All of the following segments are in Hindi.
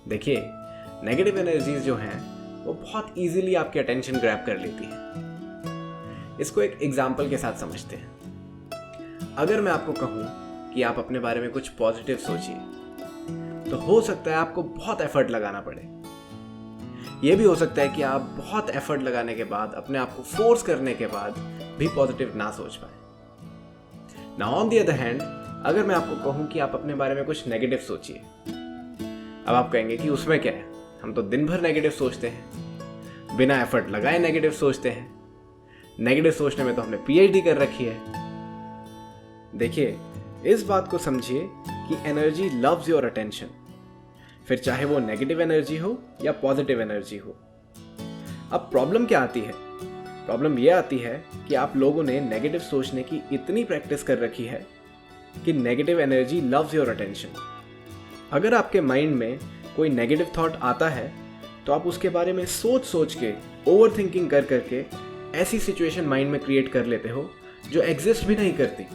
देखिए, नेगेटिव एनर्जीज जो हैं वो बहुत इजीली आपकी अटेंशन ग्रैब कर लेती है। इसको एक एग्जाम्पल के साथ समझते हैं। अगर मैं आपको कहूँ कि आप अपने बारे में कुछ पॉजिटिव सोचिए, तो हो सकता है आपको बहुत एफर्ट लगाना पड़े। यह भी हो सकता है कि आप बहुत एफर्ट लगाने के बाद, अपने आप को फोर्स करने के बाद भी पॉजिटिव ना सोच पाए। Now on the other hand, अगर मैं आपको कहूँ कि आप अपने बारे में कुछ नेगेटिव सोचिए, अब आप कहेंगे कि उसमें क्या है, हम तो दिन भर नेगेटिव सोचते हैं, बिना एफर्ट लगाए नेगेटिव सोचते हैं, नेगेटिव सोचने में तो हमने पीएचडी कर रखी है। देखिए, इस बात को समझिए कि एनर्जी लव्स योर अटेंशन, फिर चाहे वो नेगेटिव एनर्जी हो या पॉजिटिव एनर्जी हो। अब प्रॉब्लम क्या आती है? प्रॉब्लम ये आती है कि आप लोगों ने नेगेटिव सोचने की इतनी प्रैक्टिस कर रखी है कि negative energy loves your attention. अगर आपके माइंड में कोई नेगेटिव थॉट आता है तो आप उसके बारे में सोच सोच के, ओवर थिंकिंग कर करके ऐसी सिचुएशन माइंड में क्रिएट कर लेते हो जो एग्जिस्ट भी नहीं करती,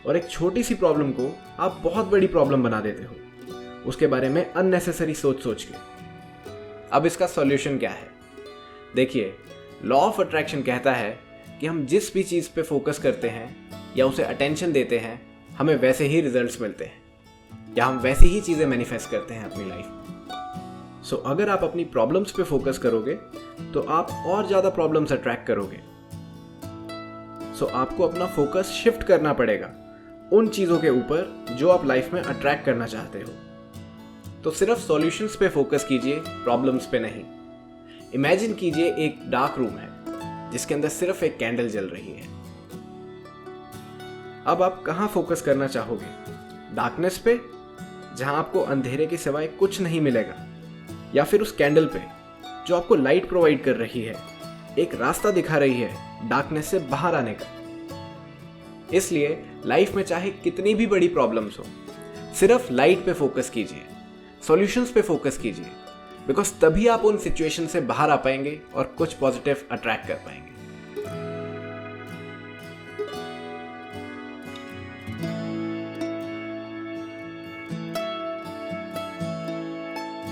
और एक छोटी सी प्रॉब्लम को आप बहुत बड़ी प्रॉब्लम बना देते हो उसके बारे में अननेसेसरी सोच सोच के। अब इसका सॉल्यूशन क्या है? देखिए, लॉ ऑफ अट्रैक्शन कहता है कि हम जिस भी चीज़ पे फोकस करते हैं या उसे अटेंशन देते हैं, हमें वैसे ही रिजल्ट्स मिलते हैं, या हम वैसी ही चीज़ें मैनिफेस्ट करते हैं अपनी लाइफ में। सो अगर आप अपनी प्रॉब्लम्स पे फोकस करोगे तो आप और ज़्यादा प्रॉब्लम्स अट्रैक्ट करोगे। सो आपको अपना फोकस शिफ्ट करना पड़ेगा उन चीज़ों के ऊपर जो आप लाइफ में अट्रैक्ट करना चाहते हो। तो सिर्फ सॉल्यूशंस पे फोकस कीजिए, प्रॉब्लम्स पे नहीं। इमेजिन कीजिए एक डार्क रूम है जिसके अंदर सिर्फ एक कैंडल जल रही है। अब आप कहाँ फोकस करना चाहोगे? डार्कनेस पे, जहां आपको अंधेरे के सिवाय कुछ नहीं मिलेगा, या फिर उस कैंडल पे जो आपको लाइट प्रोवाइड कर रही है, एक रास्ता दिखा रही है डार्कनेस से बाहर आने का। इसलिए लाइफ में चाहे कितनी भी बड़ी प्रॉब्लम्स हो, सिर्फ लाइट पे फोकस कीजिए, सॉल्यूशंस पे फोकस कीजिए, बिकॉज तभी आप उन सिचुएशन से बाहर आ पाएंगे और कुछ पॉजिटिव अट्रैक्ट कर पाएंगे।